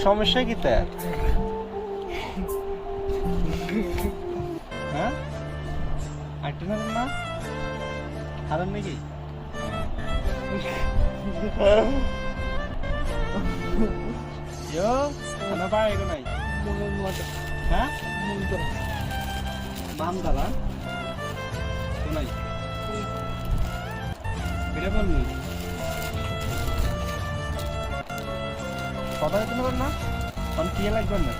সমস্যা কি তার? হ্যাঁ আইটেন না হারান নাকি? খানা পায় এগো নাই? হ্যাঁ বাম দালা নাই এটা বললি কথা দিতে পারেন না তখন কি লাগবে না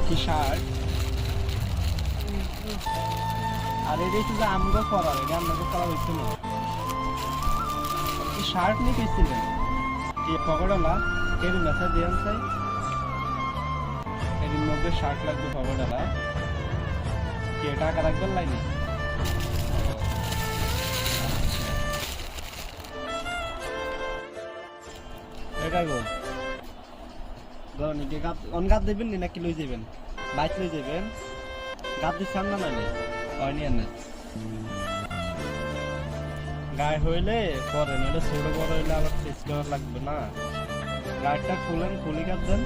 কি শার্ট আর এটা শুধু আমগো করা এটা আপনাকে করা হয়েছে না কি শার্ট নিয়ে গেছিলেন কি পকেটওয়ালা এর মেসেজ দিয়ে চাই এর মধ্যে শার্ট লাগবে পকেটওয়ালা কি টাকা রাখবেন লাইনে এটাই বল ধরুন গাত দেবেন নাকি লই যাবেন বাইক লই যাবেন গাত দিচ্ছেন না মানে হয়নি আর না গায়ে হইলে পরে নইলে ছোট বড় হইলে আবার চেষ্টা করা লাগবে না গাড়িটা খুলেন খুলি গাত দেন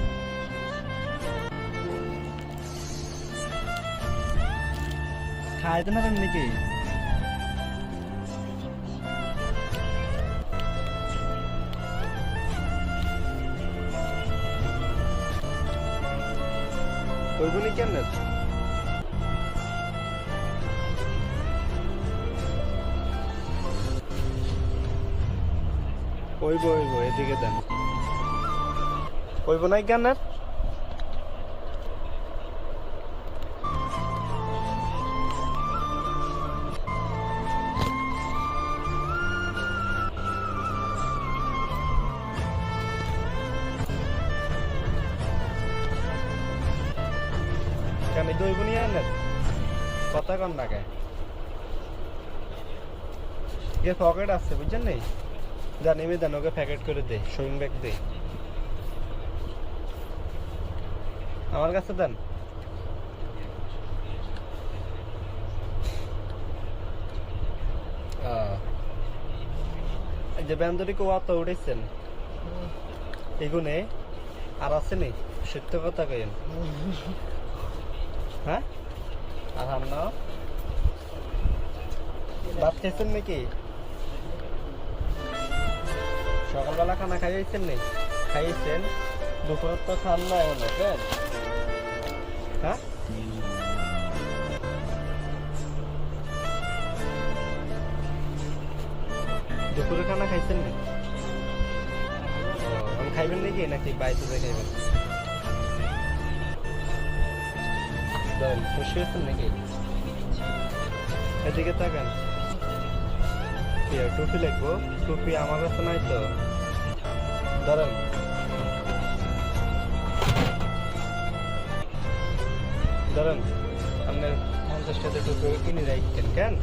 খাইতে না নাকি ওইগুলি কেন ওইব এদিকে দেন ওইব নাই কেন কেন দইব নিয়ে আনেন কথা কন লাগে এর পকেট আছে বুঝছেন নেই জানিবি দেন ওকে প্যাকেট করে দে সুইং ব্যাগ দে আমার কাছে দেন এই যে ব্যান্দরি কোয়া তো উঠেছেন এগুনে আর আছে নেই সত্য কথা কইেন হ্যাঁ আর আমরা ভাত খেয়েছেন নাকি সকালবেলা খানা খাইয়েছেন নেই খাইয়েছেন দুপুরের তো খান না এখন হ্যাঁ দুপুরে খানা খাইছেন না খাইবেন নাকি নাকি বাইরে খাইবেন খুশি হয়েছেন নাকি এদিকে থাকেন টুপি লাগবো টুপি আমার কাছে নাই তো ধরেন ধরেন আপনার 50 টাকা টুপি কিনে রাখছেন কেন